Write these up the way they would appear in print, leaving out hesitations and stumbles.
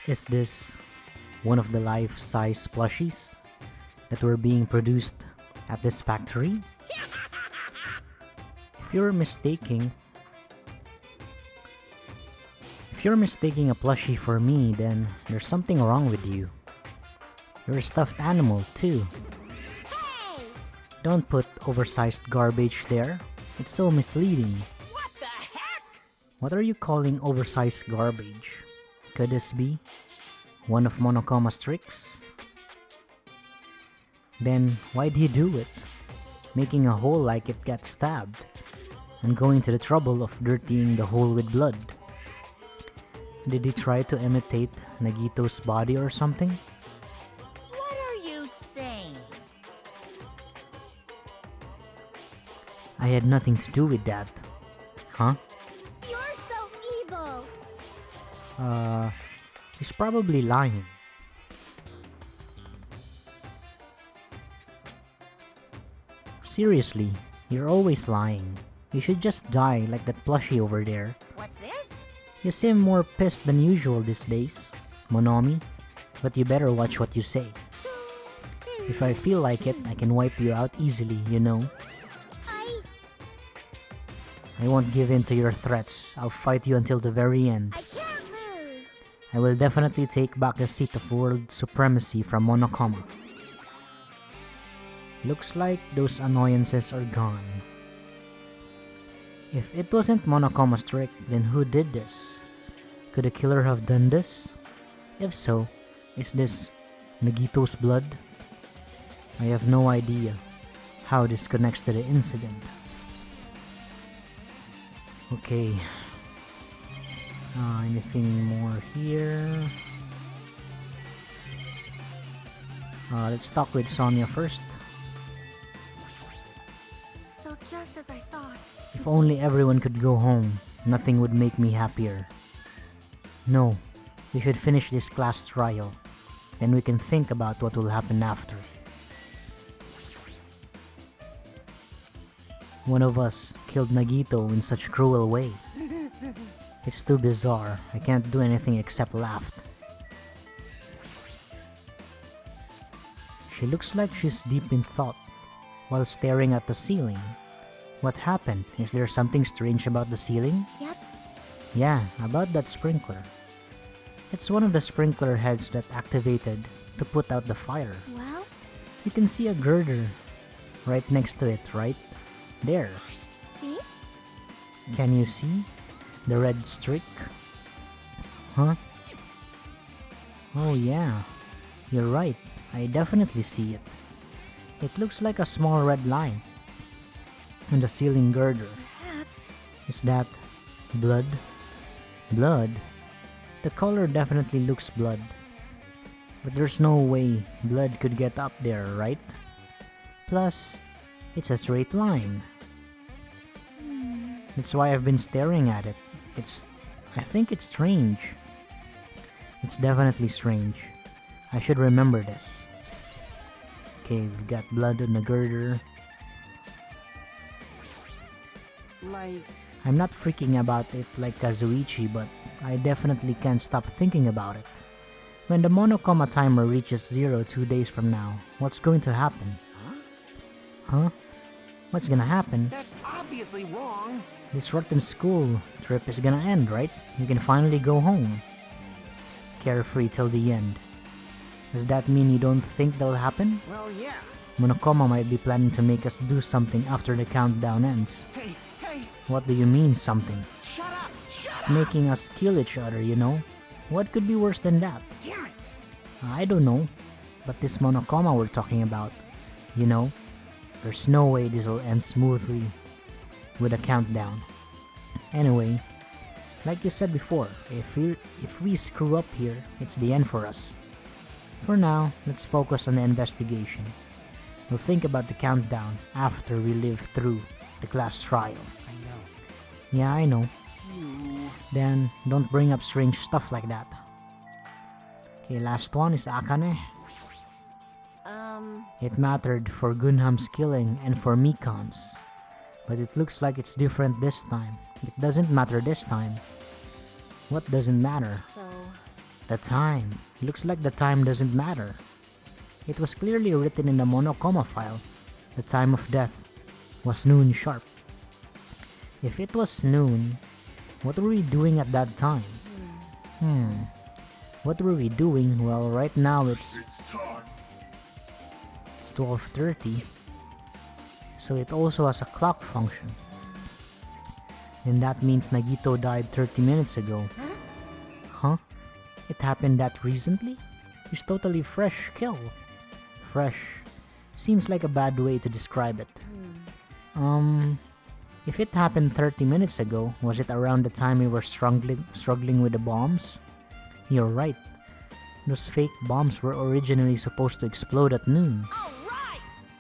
Is this one of the life-size plushies that were being produced at this factory? If you're mistaking a plushie for me, then there's something wrong with you. You're a stuffed animal too. Hey! Don't put oversized garbage there. It's so misleading. What the heck? What are you calling oversized garbage? Could this be one of Monokuma's tricks? Then why'd he do it? Making a hole like it got stabbed, and going to the trouble of dirtying the hole with blood. Did he try to imitate Nagito's body or something? What are you saying? I had nothing to do with that. Huh? You're so evil! He's probably lying. Seriously, you're always lying. You should just die like that plushie over there. What's this? You seem more pissed than usual these days, Monomi, but you better watch what you say. If I feel like it, I can wipe you out easily, you know. I won't give in to your threats. I'll fight you until the very end. I can't lose! I will definitely take back the seat of world supremacy from Monokuma. Looks like those annoyances are gone. If it wasn't Monokuma's trick, then who did this? Could a killer have done this? If so, is this Nagito's blood? I have no idea how this connects to the incident. Okay. Anything more here? Let's talk with Sonia first. So just as I thought. If only everyone could go home, nothing would make me happier. No, we should finish this class trial, then we can think about what will happen after. One of us killed Nagito in such a cruel way. It's too bizarre, I can't do anything except laugh. She looks like she's deep in thought, while staring at the ceiling. What happened? Is there something strange about the ceiling? Yep. Yeah, about that sprinkler. It's one of the sprinkler heads that activated to put out the fire. Well? You can see a girder right next to it, right? There. See? Can you see the red streak? Huh? Oh yeah, you're right. I definitely see it. It looks like a small red line on the ceiling girder. Perhaps. Is that blood? Blood? The color definitely looks blood. But there's no way blood could get up there, right? Plus, it's a straight line. That's why I've been staring at it. I think it's strange. It's definitely strange. I should remember this. Okay, we've got blood on the girder. Like... I'm not freaking about it like Kazuichi, but I definitely can't stop thinking about it. When the Monokuma timer reaches 0 2 days from now, what's going to happen? Huh? What's gonna happen? That's obviously wrong. This rotten school trip is gonna end, right? You can finally go home. Carefree till the end. Does that mean you don't think that'll happen? Well, yeah. Monokuma might be planning to make us do something after the countdown ends. Hey, hey, What do you mean, something? shut up! Shut It's up! making us kill each other, you know? What could be worse than that? Damn it! I don't know. But this Monokuma we're talking about, you know? There's no way this'll end smoothly with a countdown. Anyway, like you said before, if we screw up here, it's the end for us. For now, let's focus on the investigation. We'll think about the countdown after we live through the class trial. I know. Yeah, I know. You... Then, don't bring up strange stuff like that. Okay, last one is Akane. It mattered for Gunham's killing and for Mikan's. But it looks like it's different this time. It doesn't matter this time. What doesn't matter? So... The time. Looks like the time doesn't matter. It was clearly written in the Monokuma file. The time of death was noon sharp. If it was noon, what were we doing at that time? What were we doing? Well, right now it's 12:30. So it also has a clock function. And that means Nagito died 30 minutes ago. Huh? It happened that recently? It's totally fresh kill. Fresh. Seems like a bad way to describe it. If it happened 30 minutes ago, was it around the time we were struggling with the bombs? You're right. Those fake bombs were originally supposed to explode at noon.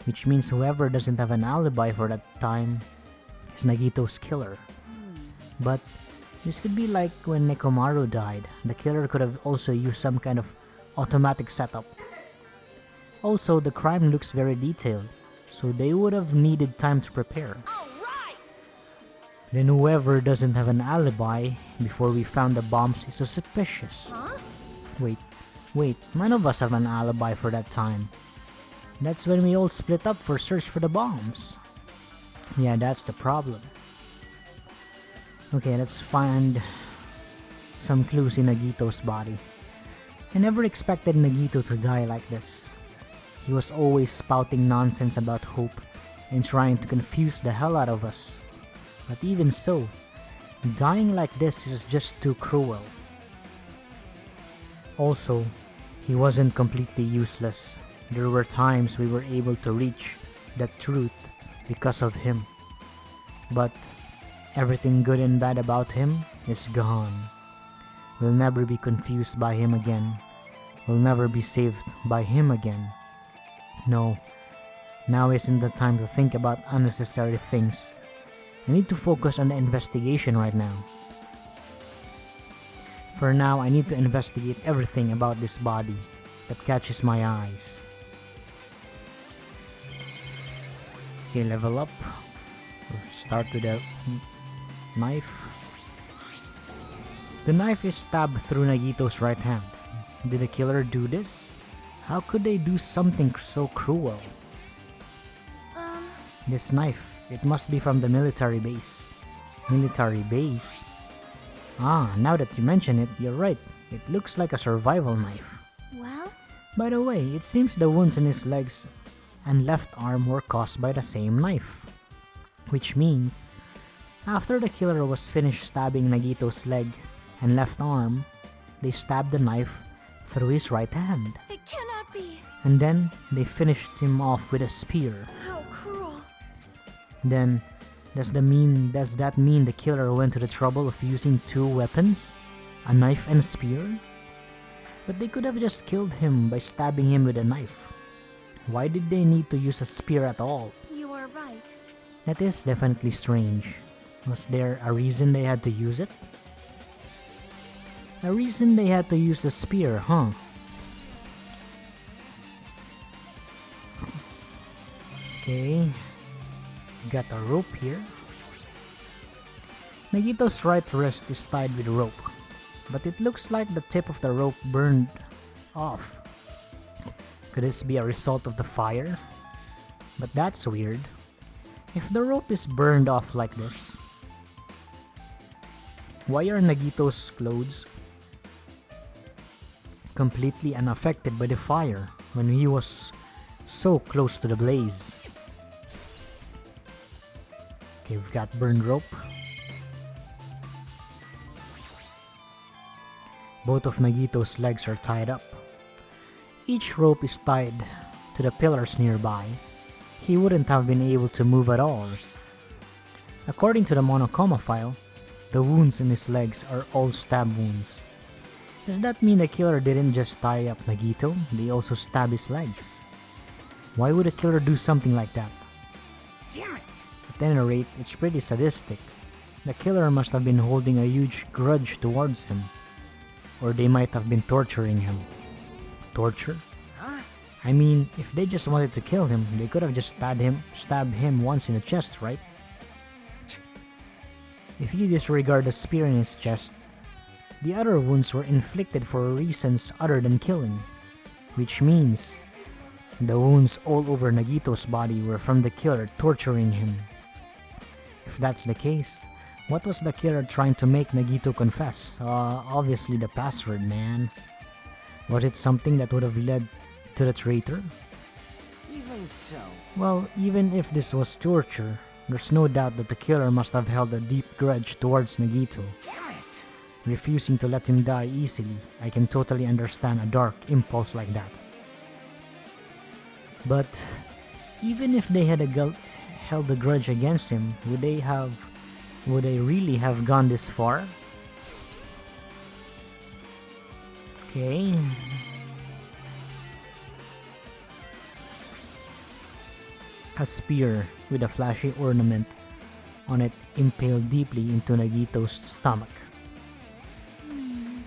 Which means whoever doesn't have an alibi for that time is Nagito's killer. But this could be like when Nekomaru died. The killer could have also used some kind of automatic setup. Also, the crime looks very detailed, so they would have needed time to prepare. Then whoever doesn't have an alibi before we found the bombs is so suspicious. Wait, none of us have an alibi for that time. That's when we all split up for search for the bombs. Yeah, that's the problem. Okay, let's find some clues in Nagito's body. I never expected Nagito to die like this. He was always spouting nonsense about hope and trying to confuse the hell out of us. But even so, dying like this is just too cruel. Also, he wasn't completely useless. There were times we were able to reach the truth because of him. But everything good and bad about him is gone. We'll never be confused by him again. We'll never be saved by him again. No, now isn't the time to think about unnecessary things. I need to focus on the investigation right now. For now, I need to investigate everything about this body that catches my eyes. Okay, level up. We'll start with a knife. The knife is stabbed through Nagito's right hand. Did the killer do this? How could they do something so cruel? This knife, it must be from the military base. Military base? Ah, now that you mention it, you're right. It looks like a survival knife. Well? By the way, it seems the wounds in his legs and left arm were caused by the same knife. Which means, after the killer was finished stabbing Nagito's leg and left arm, they stabbed the knife through his right hand. It cannot be. And then, they finished him off with a spear. How cruel. Then, does that mean the killer went to the trouble of using two weapons? A knife and a spear? But they could have just killed him by stabbing him with a knife. Why did they need to use a spear at all? You are right. That is definitely strange. Was there a reason they had to use it? A reason they had to use the spear, huh? Okay. Got a rope here. Nagito's right wrist is tied with rope, but it looks like the tip of the rope burned off. Could this be a result of the fire? But that's weird. If the rope is burned off like this, why are Nagito's clothes completely unaffected by the fire when he was so close to the blaze? Okay, we've got burned rope. Both of Nagito's legs are tied up. Each rope is tied to the pillars nearby. He wouldn't have been able to move at all. According to the Monokuma file, the wounds in his legs are all stab wounds. Does that mean the killer didn't just tie up Nagito, they also stab his legs? Why would a killer do something like that? Damn it! At any rate, it's pretty sadistic. The killer must have been holding a huge grudge towards him. Or they might have been torturing him. Torture? I mean, if they just wanted to kill him, they could have just stabbed him once in the chest, right? If you disregard the spear in his chest, The other wounds were inflicted for reasons other than killing, which means the wounds all over Nagito's body were from the killer torturing him. If that's the case, what was the killer trying to make Nagito confess? Obviously the password, man. Was it something that would have led to the traitor? Even so. Well, even if this was torture, there's no doubt that the killer must have held a deep grudge towards Nagito. Damn it! Refusing to let him die easily, I can totally understand a dark impulse like that. But even if they had held a grudge against him, would they really have gone this far? Okay. A spear with a flashy ornament on it impaled deeply into Nagito's stomach.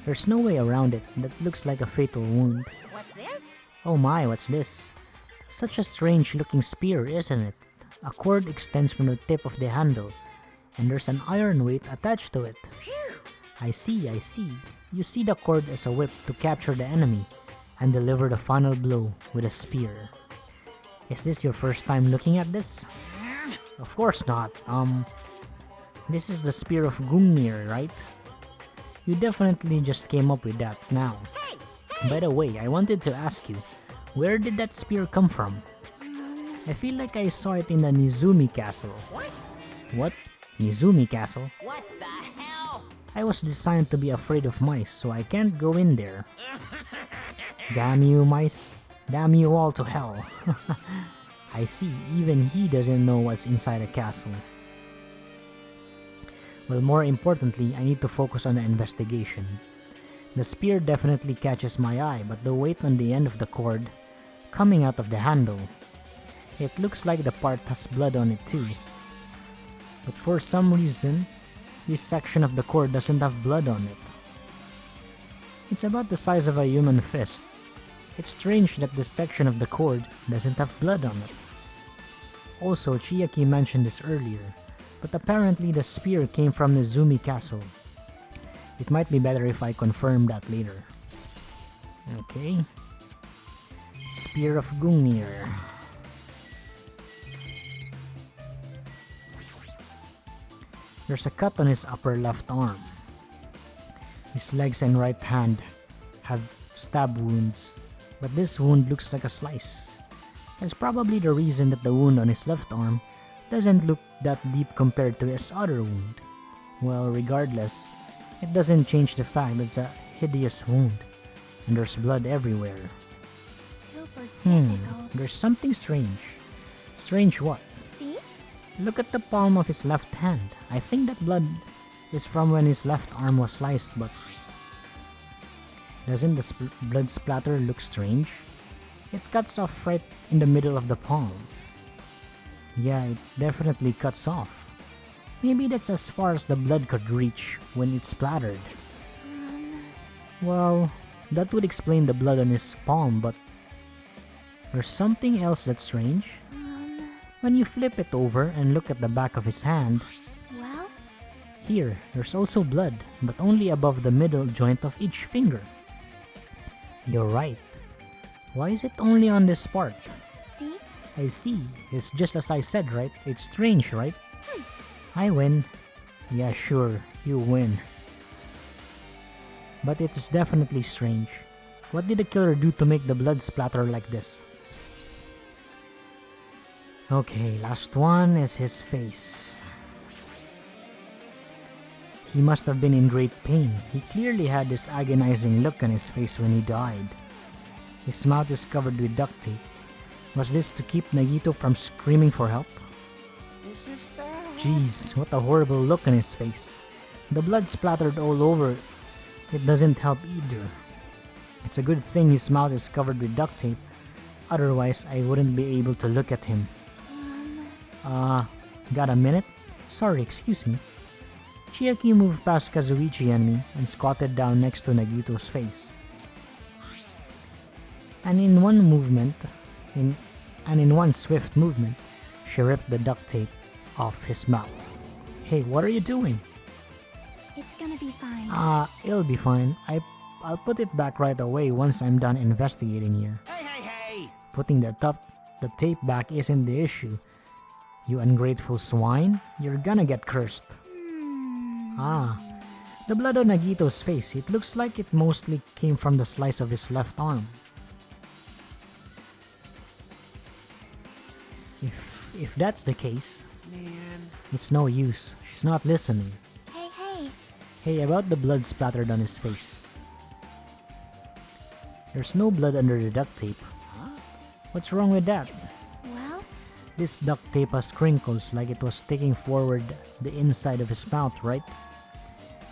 There's no way around it. That looks like a fatal wound. What's this? Oh my, what's this? Such a strange looking spear, isn't it? A cord extends from the tip of the handle, and there's an iron weight attached to it. I see. You see the cord as a whip to capture the enemy and deliver the final blow with a spear. Is this your first time looking at this? Of course not. This is the spear of Gungnir, right? You definitely just came up with that now. By the way, I wanted to ask you, where did that spear come from? I feel like I saw it in the Nizumi castle. What? Nizumi castle? What the hell? I was designed to be afraid of mice, so I can't go in there. Damn you, mice. Damn you all to hell. I see, even he doesn't know what's inside a castle. Well, more importantly, I need to focus on the investigation. The spear definitely catches my eye, but the weight on the end of the cord, coming out of the handle, it looks like the part has blood on it too. But for some reason, this section of the cord doesn't have blood on it. It's about the size of a human fist. It's strange that this section of the cord doesn't have blood on it. Also, Chiaki mentioned this earlier, but apparently the spear came from the Nizumi castle. It might be better if I confirm that later. Okay. Spear of Gungnir. There's a cut on his upper left arm. His legs and right hand have stab wounds, but this wound looks like a slice. That's probably the reason that the wound on his left arm doesn't look that deep compared to his other wound. Well, regardless, it doesn't change the fact that it's a hideous wound, and there's blood everywhere. Super difficult. There's something strange. Strange what? See? Look at the palm of his left hand. I think that blood is from when his left arm was sliced, but doesn't the blood splatter look strange? It cuts off right in the middle of the palm. Yeah, it definitely cuts off. Maybe that's as far as the blood could reach when it splattered. Well, that would explain the blood on his palm, but there's something else that's strange. When you flip it over and look at the back of his hand, Well, here, there's also blood, but only above the middle joint of each finger. You're right. Why is it only on this part? see? I see. It's just as I said, right? It's strange, right? I win. Yeah, sure, you win. But it's definitely strange. What did the killer do to make the blood splatter like this? Okay, last one is his face. He must have been in great pain. He clearly had this agonizing look on his face when he died. His mouth is covered with duct tape. Was this to keep Nagito from screaming for help? This is bad. Jeez, what a horrible look on his face. The blood splattered all over. It doesn't help either. It's a good thing his mouth is covered with duct tape. Otherwise, I wouldn't be able to look at him. Got a minute? Sorry, excuse me. Chiaki moved past Kazuichi and me and squatted down next to Nagito's face. And in one swift movement, she ripped the duct tape off his mouth. Hey, what are you doing? It's gonna gonna be fine. It'll be fine. I'll put it back right away once I'm done investigating here. Hey! Putting the tape back isn't the issue. You ungrateful swine, you're gonna get cursed. The blood on Nagito's face, it looks like it mostly came from the slice of his left arm. If that's the case, Man. it's no use. She's not listening. Hey. Hey, about the blood splattered on his face. There's no blood under the duct tape. What's wrong with that? Well, This duct tape has crinkles like it was sticking forward the inside of his mouth, right?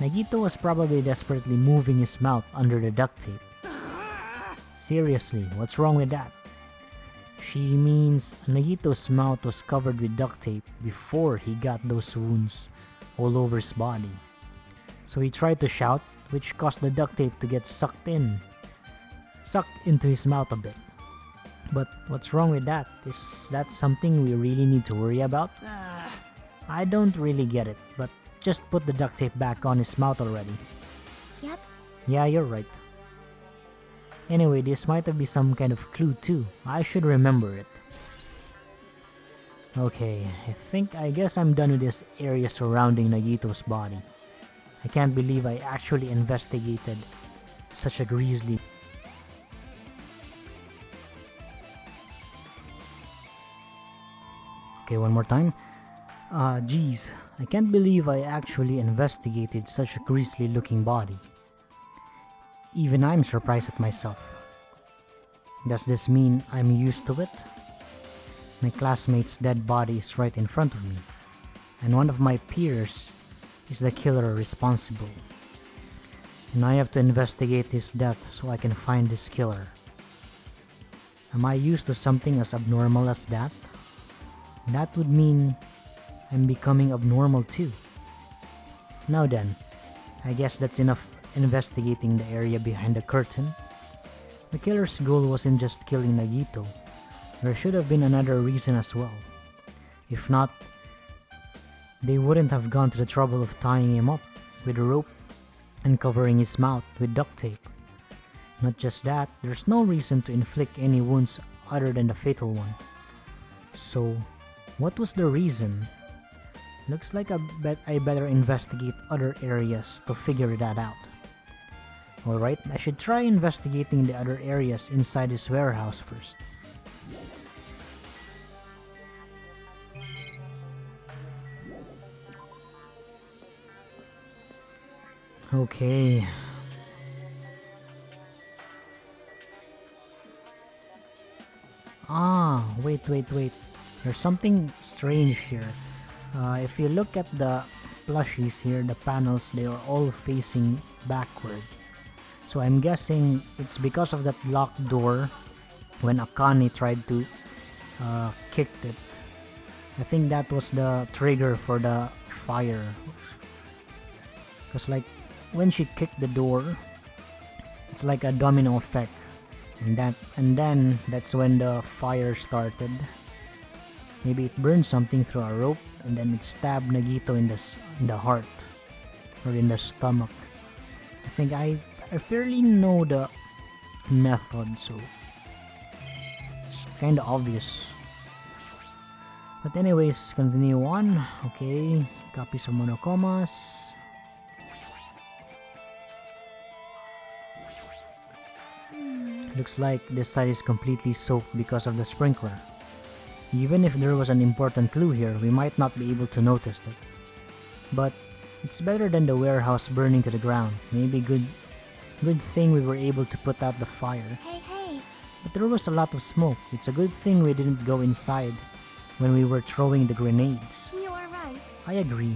Nagito was probably desperately moving his mouth under the duct tape. Seriously, what's wrong with that? She means Nagito's mouth was covered with duct tape before he got those wounds all over his body. So he tried to shout, which caused the duct tape to get sucked into his mouth a bit. But what's wrong with that? Is that something we really need to worry about? I don't really get it, but just put the duct tape back on his mouth already. yep. Yeah, you're right. Anyway, this might have been some kind of clue too. I should remember it. Okay, I guess I'm done with this area surrounding Nagito's body. I can't believe I actually investigated such a grisly... Okay, one more time. Geez, I can't believe I actually investigated such a grisly looking body. Even I'm surprised at myself. Does this mean I'm used to it? My classmate's dead body is right in front of me, and one of my peers is the killer responsible. And I have to investigate his death so I can find this killer. Am I used to something as abnormal as that? That would mean I'm becoming abnormal too. Now then, I guess that's enough investigating the area behind the curtain. The killer's goal wasn't just killing Nagito. There should have been another reason as well. If not, they wouldn't have gone to the trouble of tying him up with a rope and covering his mouth with duct tape. Not just that, there's no reason to inflict any wounds other than the fatal one. So, what was the reason? Looks like I better investigate other areas to figure that out. Alright, I should try investigating the other areas inside this warehouse first. Okay. Wait. There's something strange here. If you look at the plushies here, the panels, they are all facing backward. So I'm guessing it's because of that locked door when Akane tried to kick it. I think that was the trigger for the fire. Because like when she kicked the door, it's like a domino effect. And then that's when the fire started. Maybe it burned something through a rope and then it stabbed Nagito in the heart or in the stomach. I think I fairly know the method, so it's kind of obvious. But anyways, continue on. Okay, copy some Monokumas. Looks like this side is completely soaked because of the sprinkler. Even if there was an important clue here, we might not be able to notice it. But it's better than the warehouse burning to the ground. Maybe good thing we were able to put out the fire. Hey. But there was a lot of smoke. It's a good thing we didn't go inside when we were throwing the grenades. You are right. I agree.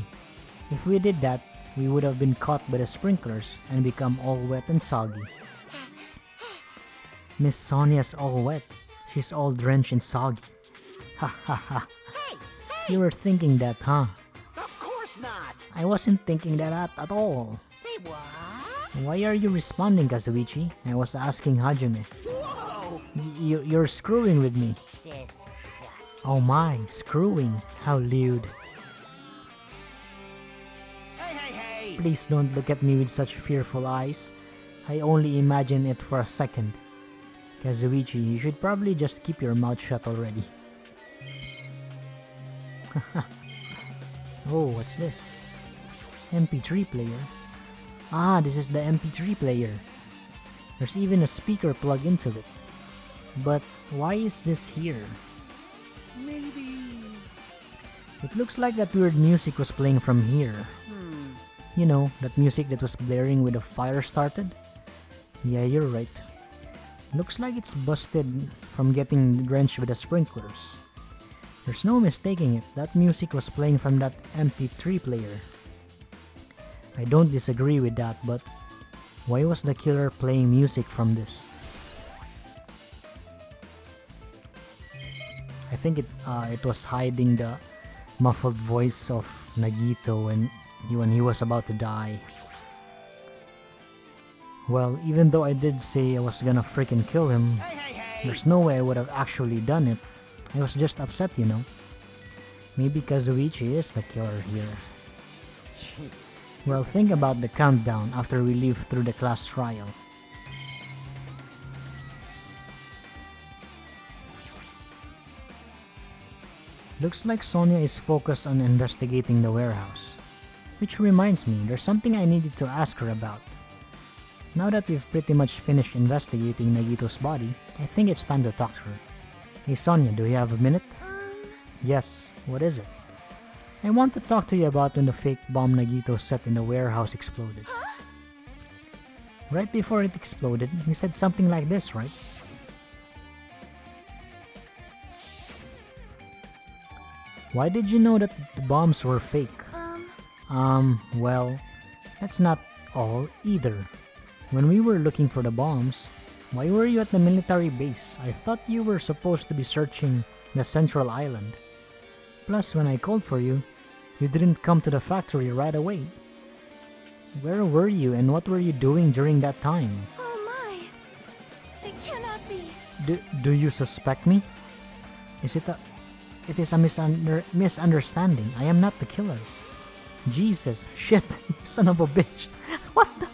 If we did that, we would have been caught by the sprinklers and become all wet and soggy. Miss Sonia's all wet. She's all drenched and soggy. Ha ha ha. Hey! You were thinking that, huh? Of course not! I wasn't thinking that at all. Say what? Why are you responding, Kazuichi? I was asking Hajime. Whoa! You're screwing with me. Disgusting. Oh my, screwing. How lewd. Hey! Please don't look at me with such fearful eyes. I only imagine it for a second. Kazuichi, you should probably just keep your mouth shut already. Oh, what's this? MP3 player. Ah, this is the MP3 player. There's even a speaker plugged into it. But why is this here? Maybe. It looks like that weird music was playing from here. You know, that music that was blaring when the fire started? Yeah, you're right. Looks like it's busted from getting drenched with the sprinklers. There's no mistaking it, that music was playing from that MP3 player. I don't disagree with that, but why was the killer playing music from this? I think it was hiding the muffled voice of Nagito when he was about to die. Well, even though I did say I was gonna freaking kill him, there's no way I would have actually done it. I was just upset, you know. Maybe Kazuichi is the killer here. Jeez. Well, think about the countdown after we leave through the class trial. Looks like Sonia is focused on investigating the warehouse. Which reminds me, there's something I needed to ask her about. Now that we've pretty much finished investigating Nagito's body, I think it's time to talk to her. Hey Sonia, do you have a minute? Yes, what is it? I want to talk to you about when the fake bomb Nagito set in the warehouse exploded. Right before it exploded, you said something like this, right? Why did you know that the bombs were fake? Well, that's not all either. When we were looking for the bombs, why were you at the military base? I thought you were supposed to be searching the central island. Plus, when I called for you, you didn't come to the factory right away. Where were you and what were you doing during that time? Oh my! It cannot be! Do you suspect me? It is a misunderstanding. I am not the killer. Jesus, shit, you son of a bitch. What the?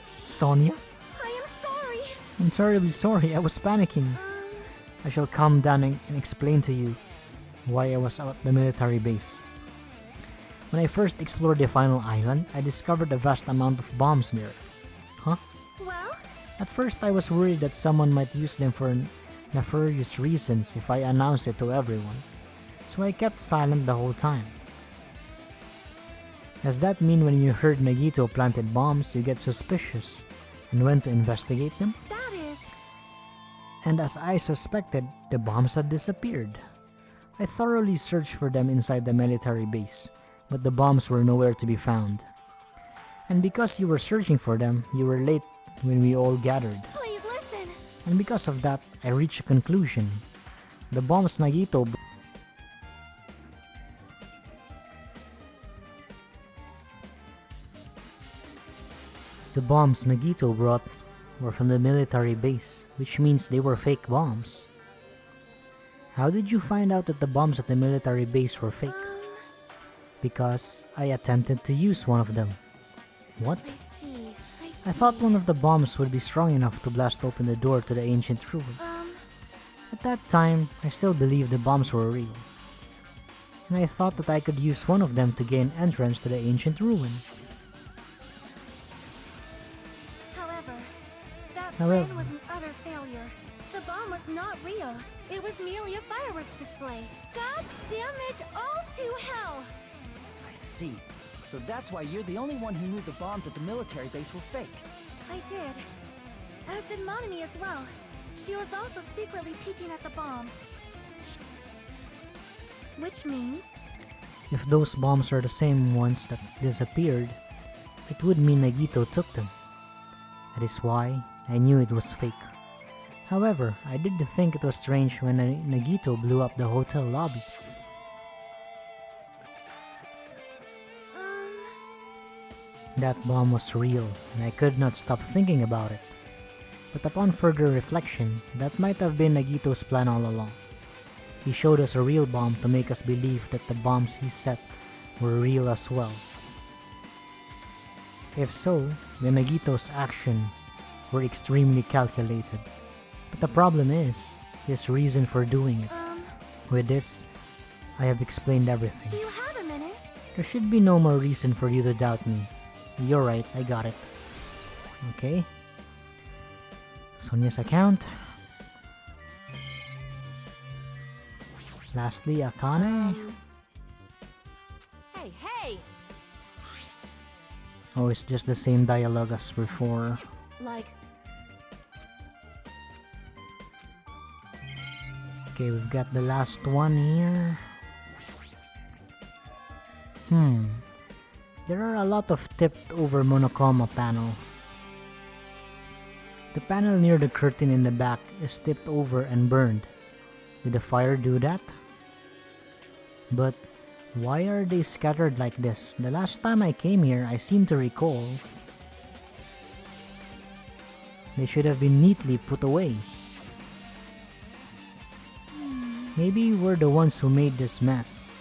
Sonia? I am sorry! I'm terribly sorry, I was panicking. I shall calm down and explain to you why I was at the military base. When I first explored the final island, I discovered a vast amount of bombs there. Huh? Well? At first I was worried that someone might use them for nefarious reasons if I announced it to everyone, so I kept silent the whole time. Does that mean when you heard Nagito planted bombs, you get suspicious and went to investigate them? That is... And as I suspected, the bombs had disappeared. I thoroughly searched for them inside the military base, but the bombs were nowhere to be found. And because you were searching for them, you were late when we all gathered. Please listen! And because of that, I reached a conclusion. The bombs Nagito brought were from the military base, which means they were fake bombs. How did you find out that the bombs at the military base were fake? Because I attempted to use one of them. What? I thought one of the bombs would be strong enough to blast open the door to the ancient ruin. At that time, I still believed the bombs were real. And I thought that I could use one of them to gain entrance to the ancient ruin. However, plan was an utter failure. The bomb was not real. It was merely a fireworks display. God damn it, all to hell! I see. So that's why you're the only one who knew the bombs at the military base were fake. I did. As did Monami as well. She was also secretly peeking at the bomb. Which means... If those bombs are the same ones that disappeared, it would mean Nagito took them. That is why I knew it was fake. However, I did think it was strange when Nagito blew up the hotel lobby. That bomb was real, and I could not stop thinking about it. But upon further reflection, that might have been Nagito's plan all along. He showed us a real bomb to make us believe that the bombs he set were real as well. If so, then Nagito's action were extremely calculated. But the problem is his reason for doing it. With this, I have explained everything. Do you have a minute? There should be no more reason for you to doubt me. You're right, I got it. Okay. Sonia's account. Lastly, Akane. Hey, hey! Oh, it's just the same dialogue as before. Like, Okay, we've got the last one here. There are a lot of tipped over Monokuma panels. The panel near the curtain in the back is tipped over and burned. Did the fire do that? But why are they scattered like this? The last time I came here, I seem to recall they should have been neatly put away. Maybe we're the ones who made this mess.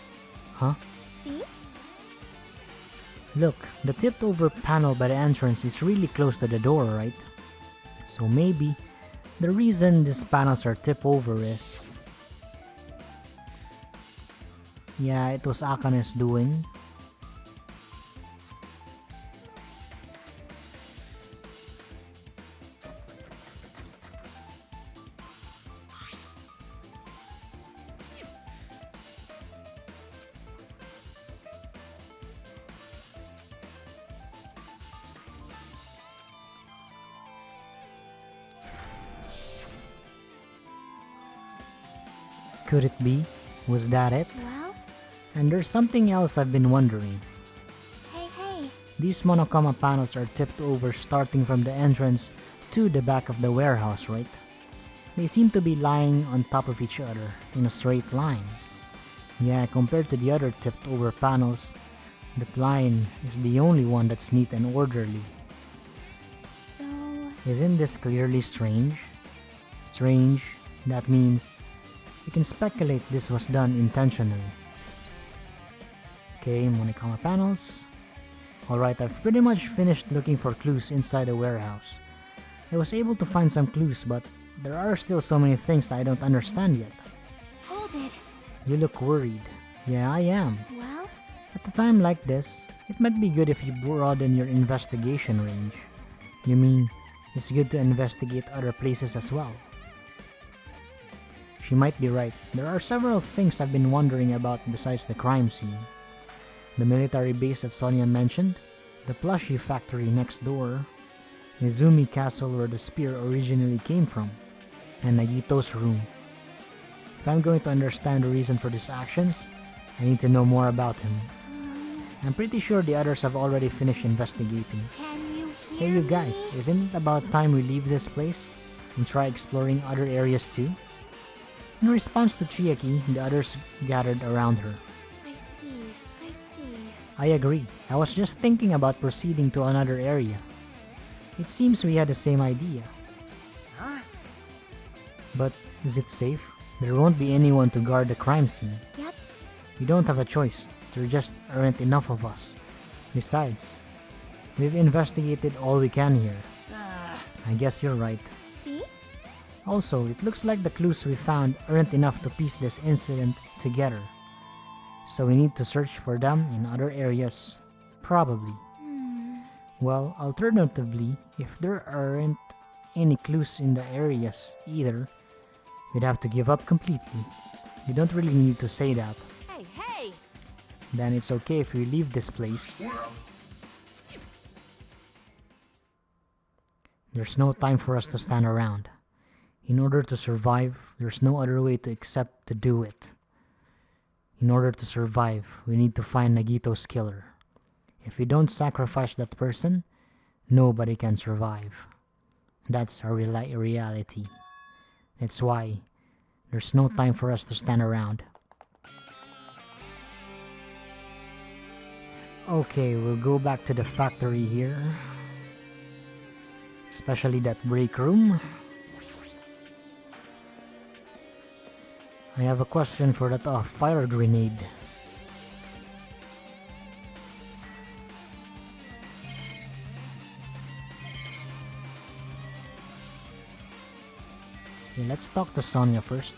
Huh? see? Look, the tipped over panel by the entrance is really close to the door, right? So maybe the reason these panels are tipped over is... Yeah, it was Akane's doing. Could it be? Was that it? Well, And there's something else I've been wondering. hey, hey. These Monokuma panels are tipped over starting from the entrance to the back of the warehouse, right? They seem to be lying on top of each other in a straight line. Yeah, compared to the other tipped over panels, that line is the only one that's neat and orderly. So, Isn't this clearly strange? Strange, that means we can speculate this was done intentionally. Okay, Monokuma panels. Alright, I've pretty much finished looking for clues inside the warehouse. I was able to find some clues, but there are still so many things I don't understand yet. hold it. You look worried. Yeah, I am. Well, At a time like this, it might be good if you broaden your investigation range. You mean, it's good to investigate other places as well. She might be right. There are several things I've been wondering about besides the crime scene. The military base that Sonia mentioned, the plushie factory next door, Mizumi Castle where the spear originally came from, and Nagito's room. If I'm going to understand the reason for these actions, I need to know more about him. I'm pretty sure the others have already finished investigating. can you Hey hear you me? guys, isn't it about time we leave this place and try exploring other areas too? In response to Chiaki, the others gathered around her. I see. I agree. I was just thinking about proceeding to another area. It seems we had the same idea. Huh? But is it safe? There won't be anyone to guard the crime scene. Yep. You don't have a choice. There just aren't enough of us. Besides, we've investigated all we can here. I guess you're right. See? Also, it looks like the clues we found aren't enough to piece this incident together. So we need to search for them in other areas. Probably. Well, alternatively, if there aren't any clues in the areas either, we'd have to give up completely. You don't really need to say that. Hey, hey! Then it's okay if we leave this place. There's no time for us to stand around. In order to survive, there's no other way to except to do it. In order to survive, we need to find Nagito's killer. If we don't sacrifice that person, nobody can survive. That's our reality. That's why there's no time for us to stand around. Okay, we'll go back to the factory here. Especially that break room. I have a question for that fire grenade. Okay, let's talk to Sonya first.